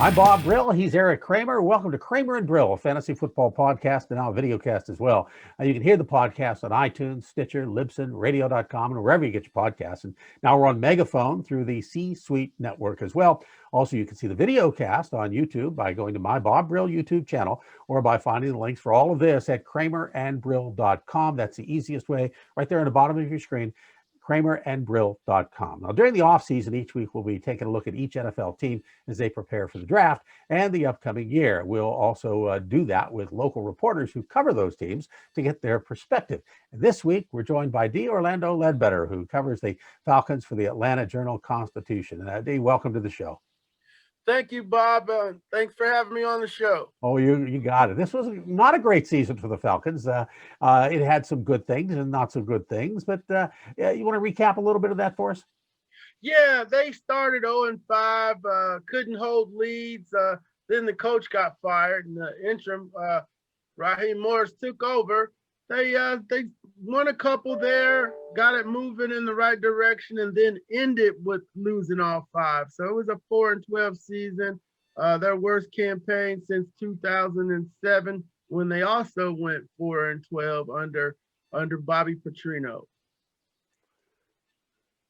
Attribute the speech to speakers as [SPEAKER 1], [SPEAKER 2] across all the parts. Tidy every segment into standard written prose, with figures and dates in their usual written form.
[SPEAKER 1] I'm Bob Brill. He's Erik Kramer. Welcome to Kramer and Brill, a fantasy football podcast and now a videocast as well. You can hear the podcast on iTunes, Stitcher, Libsyn, radio.com, and wherever you get your podcasts. And now we're on Megaphone through the C-Suite network as well. Also, you can see the videocast on YouTube by going to my Bob Brill YouTube channel or by finding the links for all of this at kramerandbrill.com. That's the easiest way, right there on the bottom of your screen. kramerandbrill.com. Now, during the offseason, each week we'll be taking a look at each NFL team as they prepare for the draft and the upcoming year. We'll also do that with local reporters who cover those teams to get their perspective. And this week, we're joined by d.orlando Ledbetter, who covers the Falcons for the Atlanta Journal-Constitution. D, welcome to the show.
[SPEAKER 2] Thank you, Bob. Thanks for having me on the show.
[SPEAKER 1] Oh, you got it. This was not a great season for the Falcons. It had some good things and not so good things, but you want to recap a little bit of that for us?
[SPEAKER 2] Yeah, they started 0-5, couldn't hold leads. Then the coach got fired, and the interim, Raheem Morris, took over. They won a couple there, got it moving in the right direction, and then ended with losing all 5. So it was a 4-12 season, their worst campaign since 2007, when they also went 4-12 under Bobby Petrino.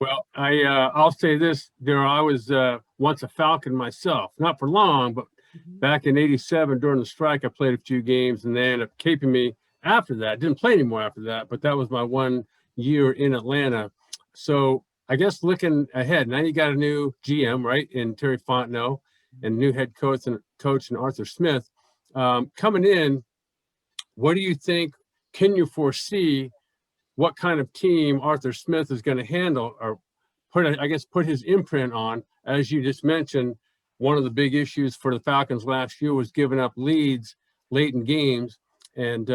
[SPEAKER 3] Well, I'll say this, I was once a Falcon myself, not for long, but back in '87 during the strike, I played a few games, and they ended up keeping me after that. Didn't play anymore after that, but that was my 1 year in Atlanta. So I guess looking ahead, now you got a new GM, right, in Terry Fontenot, and new head coach and Arthur Smith. Coming in, what do you think? Can you foresee what kind of team Arthur Smith is going to handle or put his imprint on? As you just mentioned, one of the big issues for the Falcons last year was giving up leads late in games. And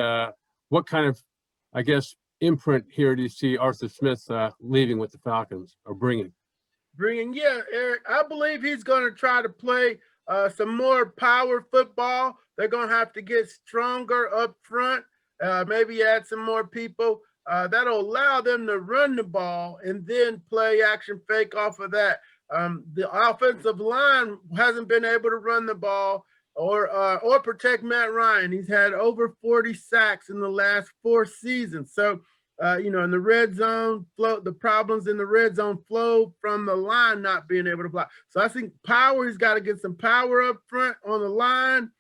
[SPEAKER 3] what kind of, imprint here do you see Arthur Smith leaving with the Falcons or bringing?
[SPEAKER 2] Yeah, Erik, I believe he's going to try to play some more power football. They're going to have to get stronger up front, maybe add some more people. That'll allow them to run the ball and then play action fake off of that. The offensive line hasn't been able to run the ball or protect Matt Ryan. He's had over 40 sacks in the last 4 seasons. So, in the red zone, the problems in the red zone flow from the line not being able to block. So I think he's got to get some power up front on the line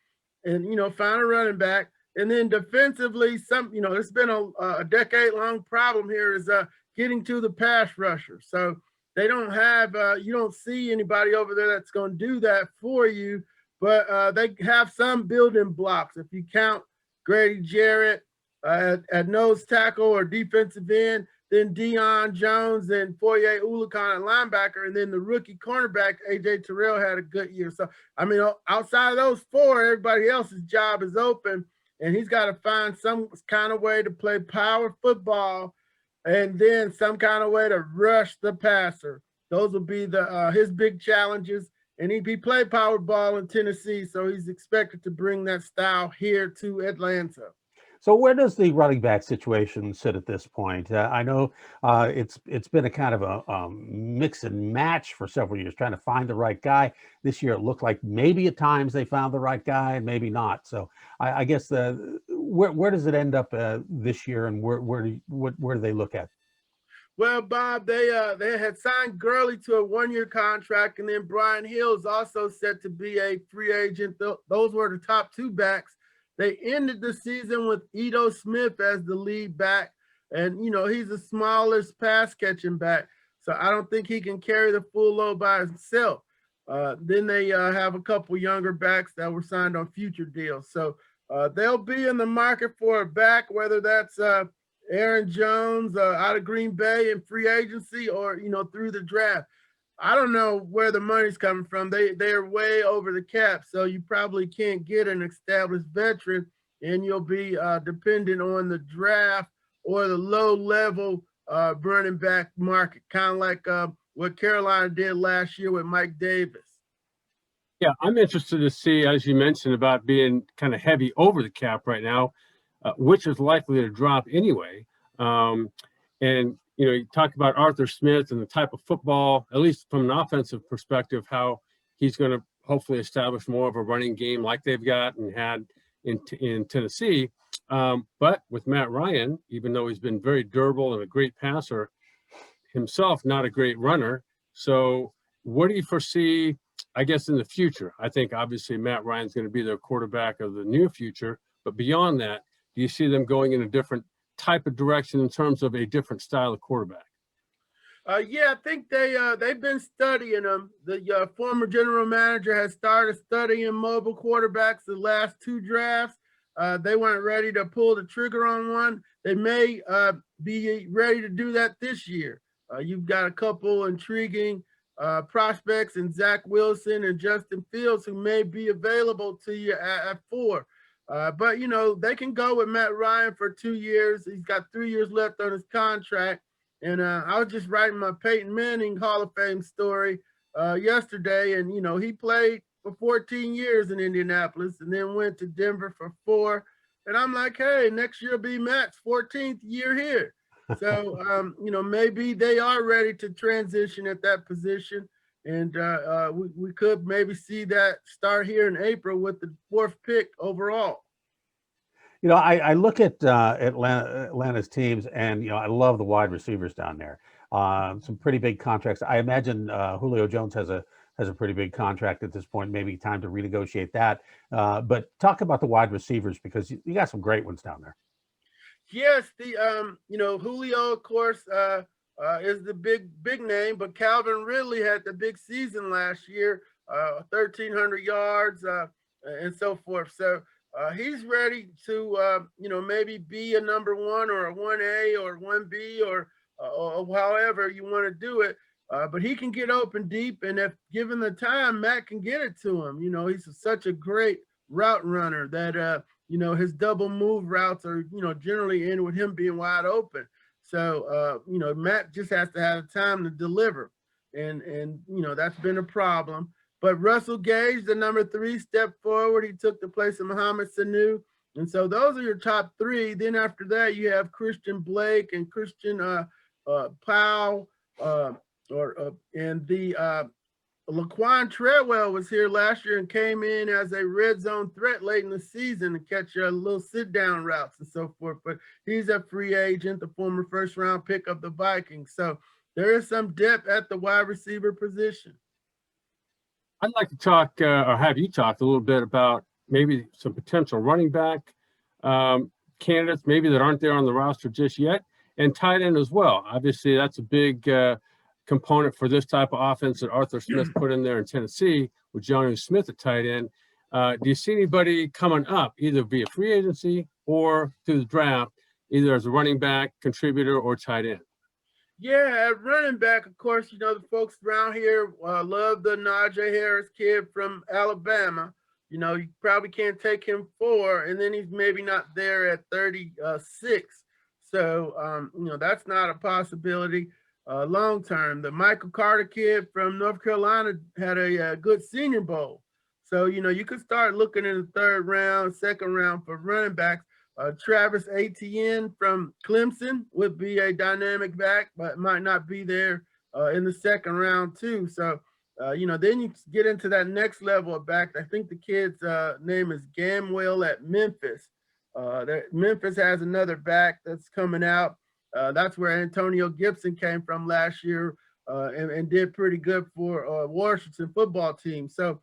[SPEAKER 2] and, find a running back. And then defensively, it's been a decade-long problem here is getting to the pass rusher. So they don't have, you don't see anybody over there that's going to do that for you. But they have some building blocks. If you count Grady Jarrett at nose tackle or defensive end, then Deion Jones and Foye Oluokun at linebacker, and then the rookie cornerback, A.J. Terrell, had a good year. So, outside of those 4, everybody else's job is open, and he's got to find some kind of way to play power football and then some kind of way to rush the passer. Those will be his big challenges. And he played power ball in Tennessee, so he's expected to bring that style here to Atlanta.
[SPEAKER 1] So where does the running back situation sit at this point? I know it's been a kind of a mix and match for several years, trying to find the right guy. This year it looked like maybe at times they found the right guy and maybe not. So I guess where does it end up this year, and where do they look at?
[SPEAKER 2] Well, Bob, they had signed Gurley to a 1-year contract, and then Brian Hill's also set to be a free agent. Those were the top 2 backs. They ended the season with Ito Smith as the lead back, and he's the smallest pass catching back, so I don't think he can carry the full load by himself. Then they have a couple younger backs that were signed on future deals, so they'll be in the market for a back, whether that's Aaron Jones out of Green Bay in free agency or, through the draft. I don't know where the money's coming from. They're way over the cap, so you probably can't get an established veteran, and you'll be dependent on the draft or the low-level running back market, kind of like what Carolina did last year with Mike Davis.
[SPEAKER 3] Yeah, I'm interested to see, as you mentioned, about being kind of heavy over the cap right now, which is likely to drop anyway. And, you talk about Arthur Smith and the type of football, at least from an offensive perspective, how he's going to hopefully establish more of a running game like they've got and had in Tennessee. But with Matt Ryan, even though he's been very durable and a great passer, himself not a great runner. So what do you foresee, I guess, in the future? I think obviously Matt Ryan's going to be their quarterback of the near future. But beyond that, do you see them going in a different type of direction in terms of a different style of quarterback?
[SPEAKER 2] Yeah, I think they've been studying them. The former general manager has started studying mobile quarterbacks the last 2 drafts. They weren't ready to pull the trigger on one. They may be ready to do that this year. You've got a couple intriguing prospects in Zach Wilson and Justin Fields who may be available to you at 4. But, you know, they can go with Matt Ryan for 2 years. He's got 3 years left on his contract. And I was just writing my Peyton Manning Hall of Fame story yesterday. And, you know, he played for 14 years in Indianapolis and then went to Denver for 4. And I'm like, hey, next year will be Matt's 14th year here. So, you know, maybe they are ready to transition at that position. And we could maybe see that start here in April with the 4th pick overall.
[SPEAKER 1] You know, I look at Atlanta's teams, and you know, I love the wide receivers down there. Some pretty big contracts. I imagine Julio Jones has a pretty big contract at this point. Maybe time to renegotiate that. But talk about the wide receivers, because you got some great ones down there.
[SPEAKER 2] Yes, the you know, Julio, of course, is the big name, but Calvin Ridley had the big season last year, 1,300 yards and so forth. So. He's ready to, you know, maybe be a number 1 or a 1A or 1B or however you want to do it. But he can get open deep, and if given the time, Matt can get it to him. You know, he's such a great route runner that, you know, his double move routes are, you know, generally in with him being wide open. So, you know, Matt just has to have time to deliver. And you know, that's been a problem. But Russell Gage, the number 3, stepped forward. He took the place of Mohamed Sanu. And so those are your top 3. Then after that, you have Christian Blake and Christian Powell. And the Laquan Treadwell was here last year and came in as a red zone threat late in the season to catch a little sit-down routes and so forth. But he's a free agent, the former first-round pick of the Vikings. So there is some depth at the wide receiver position.
[SPEAKER 3] I'd like to talk, or have you talk a little bit about maybe some potential running back candidates, maybe that aren't there on the roster just yet, and tight end as well. Obviously, that's a big component for this type of offense that Arthur Smith put in there in Tennessee with Johnny Smith at tight end. Do you see anybody coming up, either via free agency or through the draft, either as a running back, contributor, or tight end?
[SPEAKER 2] Yeah, at running back, of course, you know, the folks around here love the Najee Harris kid from Alabama. You know, you probably can't take him 4, and then he's maybe not there at 36. So, you know, that's not a possibility long term. The Michael Carter kid from North Carolina had a good Senior Bowl. So, you know, you could start looking in the 3rd round, 2nd round for running backs. Travis Etienne from Clemson would be a dynamic back, but might not be there in the 2nd round too. So, you know, then you get into that next level of back. I think the kid's name is Gamwell at Memphis. Memphis has another back that's coming out. That's where Antonio Gibson came from last year and did pretty good for Washington football team. So,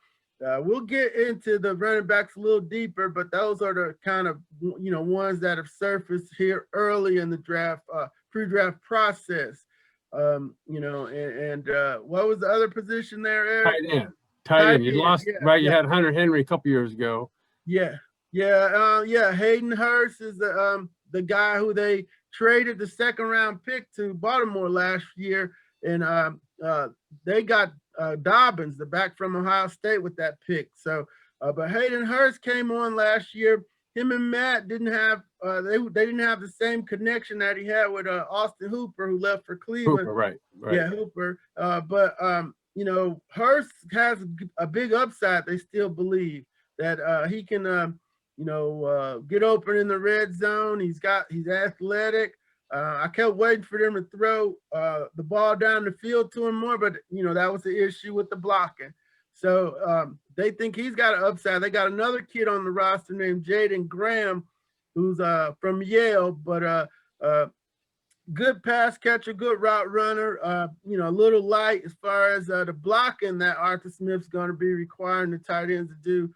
[SPEAKER 2] we'll get into the running backs a little deeper, but those are the kind of, you know, ones that have surfaced here early in the draft, pre-draft process. You know, and what was the other position there, Erik?
[SPEAKER 3] Tight end. You lost, yeah, right? You had Hunter Henry a couple years ago.
[SPEAKER 2] Yeah. Hayden Hurst is the guy who they traded the 2nd round pick to Baltimore last year, and they got Dobbins, the back from Ohio State, with that pick. So, but Hayden Hurst came on last year. Him and Matt didn't have they didn't have the same connection that he had with Austin Hooper, who left for Cleveland.
[SPEAKER 3] Hooper, right.
[SPEAKER 2] Yeah, Hooper. But you know, Hurst has a big upside. They still believe that he can you know, get open in the red zone. He's athletic. I kept waiting for them to throw the ball down the field to him more, but, you know, that was the issue with the blocking. So they think he's got an upside. They got another kid on the roster named Jaden Graham, who's from Yale, but good pass catcher, good route runner, a little light as far as the blocking that Arthur Smith's going to be requiring the tight ends to do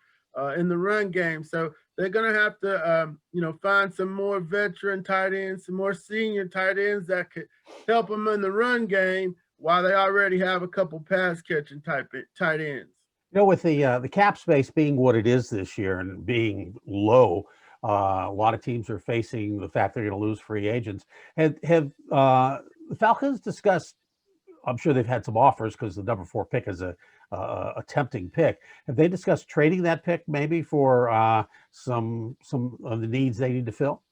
[SPEAKER 2] in the run game. So they're going to have to, find some more veteran tight ends, some more senior tight ends that could help them in the run game while they already have a couple pass catching tight ends.
[SPEAKER 1] With the cap space being what it is this year and being low, a lot of teams are facing the fact they're going to lose free agents. Have the Falcons discussed? I'm sure they've had some offers because the number 4 pick is a tempting pick. Have they discussed trading that pick maybe for some of the needs they need to fill?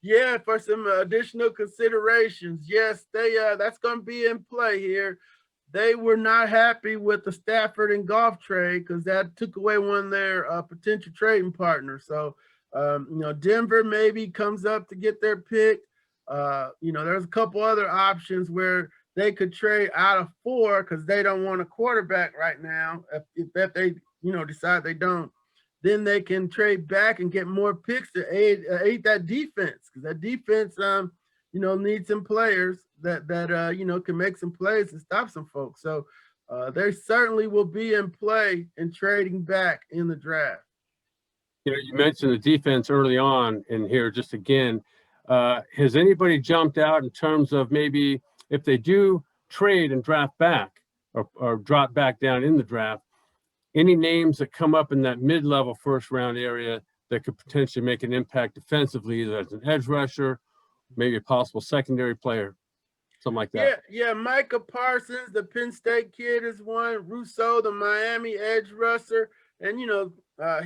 [SPEAKER 2] Yeah, for some additional considerations. Yes, that's going to be in play here. They were not happy with the Stafford and Goff trade because that took away one of their potential trading partners. So, Denver maybe comes up to get their pick. There's a couple other options where they could trade out of 4 because they don't want a quarterback right now. If they, decide they don't, then they can trade back and get more picks to aid that defense because that defense, needs some players that can make some plays and stop some folks. So they certainly will be in play in trading back in the draft.
[SPEAKER 3] You mentioned the defense early on in here. Just again, has anybody jumped out in terms of maybe if they do trade and draft back or drop back down in the draft, any names that come up in that mid-level first round area that could potentially make an impact defensively, either as an edge rusher, maybe a possible secondary player, something like that?
[SPEAKER 2] Yeah. Micah Parsons, the Penn State kid, is one. Rousseau, the Miami edge rusher, and he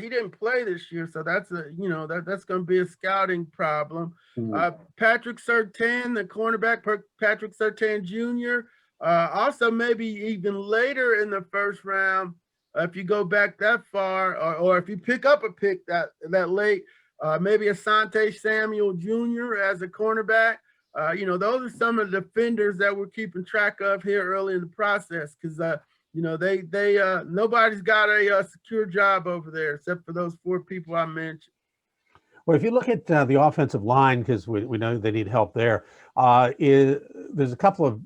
[SPEAKER 2] didn't play this year, so that's that's going to be a scouting problem. Mm-hmm. Patrick Surtain, the cornerback, Patrick Surtain Jr. Also, maybe even later in the first round, if you go back that far, or if you pick up a pick that late, maybe Asante Samuel Jr. as a cornerback. Those are some of the defenders that we're keeping track of here early in the process because they nobody's got a secure job over there except for those 4 people I mentioned.
[SPEAKER 1] Well, if you look at the offensive line, because we know they need help there, there's a couple of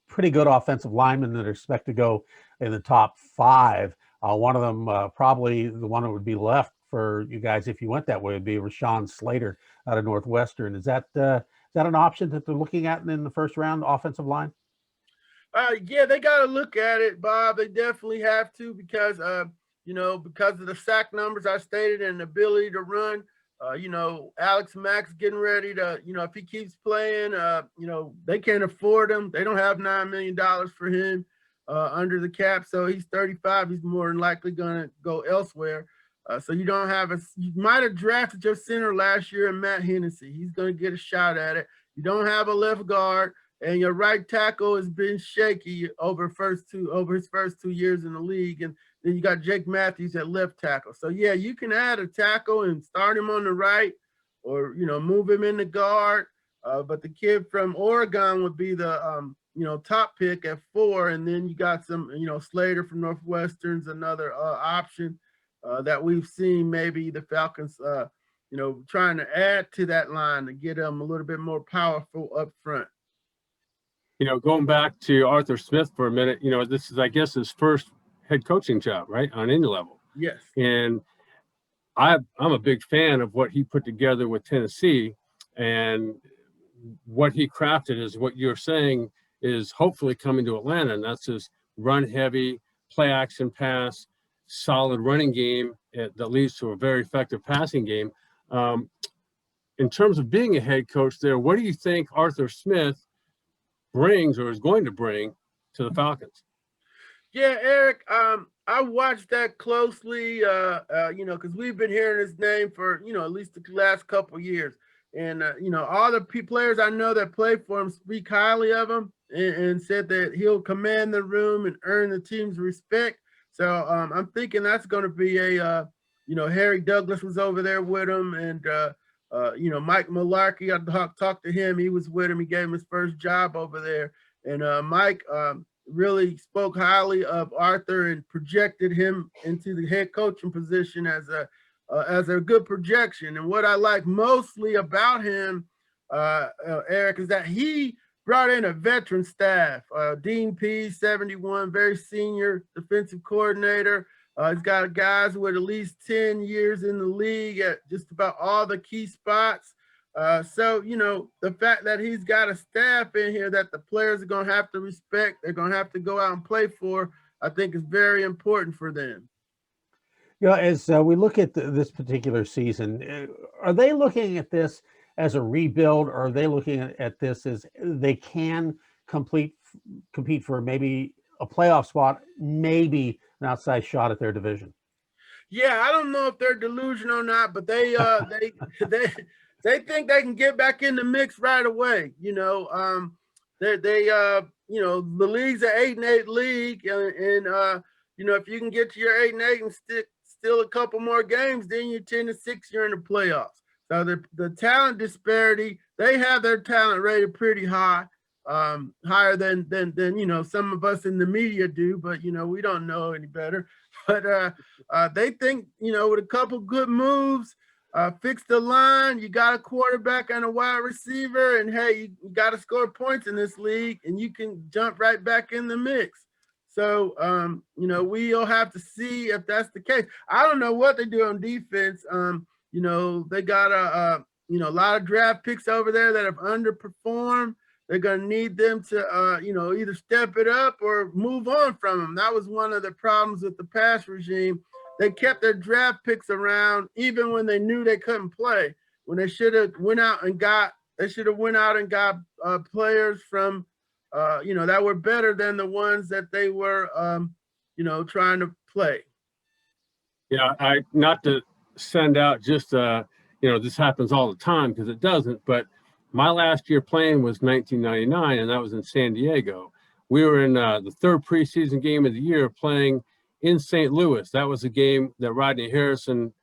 [SPEAKER 1] pretty good offensive linemen that are expected to go in the top 5. One of them, probably the one that would be left for you guys if you went that way, would be Rashawn Slater out of Northwestern. Is that an option that they're looking at in the first round, offensive line?
[SPEAKER 2] Yeah, they got to look at it, Bob. They definitely have to because because of the sack numbers I stated and the ability to run. Alex Mack's getting ready to, if he keeps playing, they can't afford him. They don't have $9 million for him under the cap. So he's 35. He's more than likely going to go elsewhere. So you might have drafted your center last year in Matt Hennessy. He's going to get a shot at it. You don't have a left guard. And your right tackle has been shaky over his first 2 years in the league. And then you got Jake Matthews at left tackle. So, yeah, you can add a tackle and start him on the right or, move him in the guard. But the kid from Oregon would be the, top pick at 4. And then you got some, Slater from Northwestern's another option that we've seen maybe the Falcons, trying to add to that line to get them a little bit more powerful up front.
[SPEAKER 3] Going back to Arthur Smith for a minute, this is, I guess, his first head coaching job, right, on any level.
[SPEAKER 2] Yes.
[SPEAKER 3] And I'm a big fan of what he put together with Tennessee, and what he crafted is what you're saying is hopefully coming to Atlanta, and that's his run-heavy, play-action pass, solid running game that leads to a very effective passing game. In terms of being a head coach there, what do you think Arthur Smith brings or is going to bring to the Falcons?
[SPEAKER 2] Yeah, Erik, I watched that closely, because we've been hearing his name for, at least the last couple of years. And, all the players I know that play for him speak highly of him and said that he'll command the room and earn the team's respect. So I'm thinking that's going to be Harry Douglas was over there with him and, Mike Mularkey, I talked to him. He was with him. He gave him his first job over there. And Mike, really spoke highly of Arthur and projected him into the head coaching position as a good projection. And what I like mostly about him, Erik, is that he brought in a veteran staff. Dean Pease, 71, very senior defensive coordinator. He's got guys with at least 10 years in the league at just about all the key spots. So, the fact that he's got a staff in here that the players are going to have to respect, they're going to have to go out and play for, I think is very important for them.
[SPEAKER 1] As we look at this particular season, are they looking at this as a rebuild, or are they looking at this as they can compete for maybe a playoff spot, maybe an outside shot at their division?
[SPEAKER 2] Yeah, I don't know if they're delusional or not, but they think they can get back in the mix right away. The league's an 8-8 league, and if you can get to your 8-8 and still a couple more games, then you're 10-6, you're in the playoffs. So the talent disparity, they have their talent rated pretty high, higher than some of us in the media do, but we don't know any better. But they think with a couple good moves, fix the line, you got a quarterback and a wide receiver, and hey, you got to score points in this league, and you can jump right back in the mix. So we'll have to see if that's the case. I don't know what they do on defense. They got a lot of draft picks over there that have underperformed. They're going to need them to, either step it up or move on from them. That was one of the problems with the past regime. They kept their draft picks around even when they knew they couldn't play. When they should have went out and got players from, that were better than the ones that they were, trying to play.
[SPEAKER 3] Yeah, not to send out just this happens all the time, because it doesn't, but my last year playing was 1999, and that was in San Diego. We were in the third preseason game of the year playing in St. Louis. That was a game that Rodney Harrison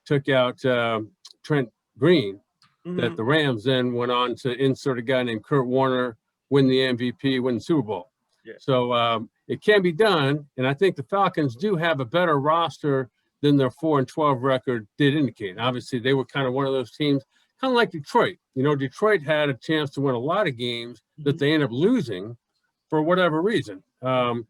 [SPEAKER 3] took out Trent Green, that the Rams then went on to insert a guy named Kurt Warner, win the MVP, win the Super Bowl.
[SPEAKER 2] Yeah.
[SPEAKER 3] So it can be done, and I think the Falcons do have a better roster than their 4-12 record did indicate. Obviously, they were kind of one of those teams, kind of like Detroit. Detroit had a chance to win a lot of games that they ended up losing for whatever reason. And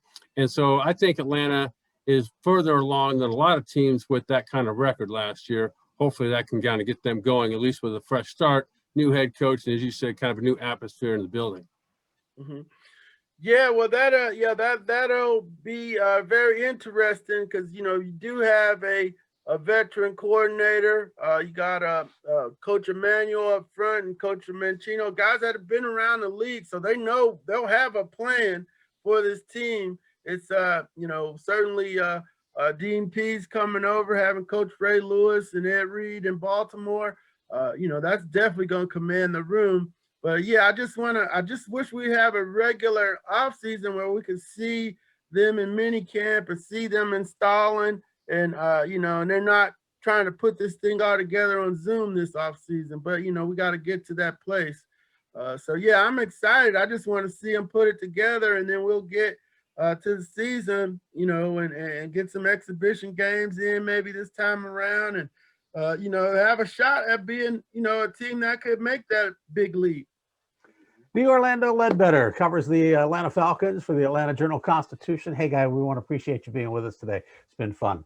[SPEAKER 3] so I think Atlanta is further along than a lot of teams with that kind of record last year. Hopefully that can kind of get them going, at least with a fresh start, new head coach, and as you said, kind of a new atmosphere in the building.
[SPEAKER 2] Mm-hmm. Yeah, well, that'll be very interesting, because you do have a veteran coordinator. You got Coach Emmanuel up front and Coach Mancino, guys that have been around the league, so they know they'll have a plan for this team. It's certainly Dean Pease coming over, having Coach Ray Lewis and Ed Reed in Baltimore. That's definitely going to command the room. But yeah, I just wish we have a regular offseason where we could see them in mini camp and see them installing, and and they're not trying to put this thing all together on Zoom this offseason. But we got to get to that place. So yeah, I'm excited. I just want to see them put it together, and then we'll get to the season, and get some exhibition games in maybe this time around, and have a shot at being, a team that could make that big leap.
[SPEAKER 1] d.orlando Ledbetter covers the Atlanta Falcons for the Atlanta Journal-Constitution. Hey, guy, we want to appreciate you being with us today. It's been fun.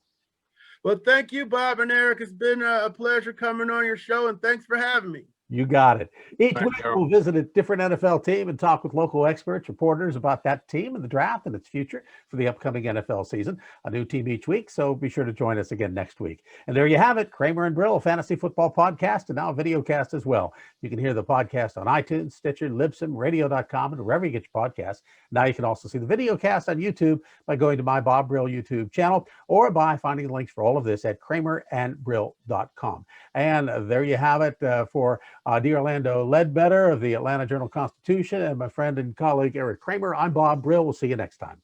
[SPEAKER 2] Well, thank you, Bob and Erik. It's been a pleasure coming on your show, and thanks for having me.
[SPEAKER 1] You got it. Each week we'll visit a different NFL team and talk with local experts, reporters about that team and the draft and its future for the upcoming NFL season. A new team each week, so be sure to join us again next week. And there you have it, Kramer and Brill, a fantasy football podcast, and now a video cast as well. You can hear the podcast on iTunes, Stitcher, Libsyn, radio.com, and wherever you get your podcasts. Now you can also see the video cast on YouTube by going to my Bob Brill YouTube channel, or by finding the links for all of this at kramerandbrill.com. And there you have it for d.orlando Ledbetter of the Atlanta Journal-Constitution and my friend and colleague Erik Kramer. I'm Bob Brill. We'll see you next time.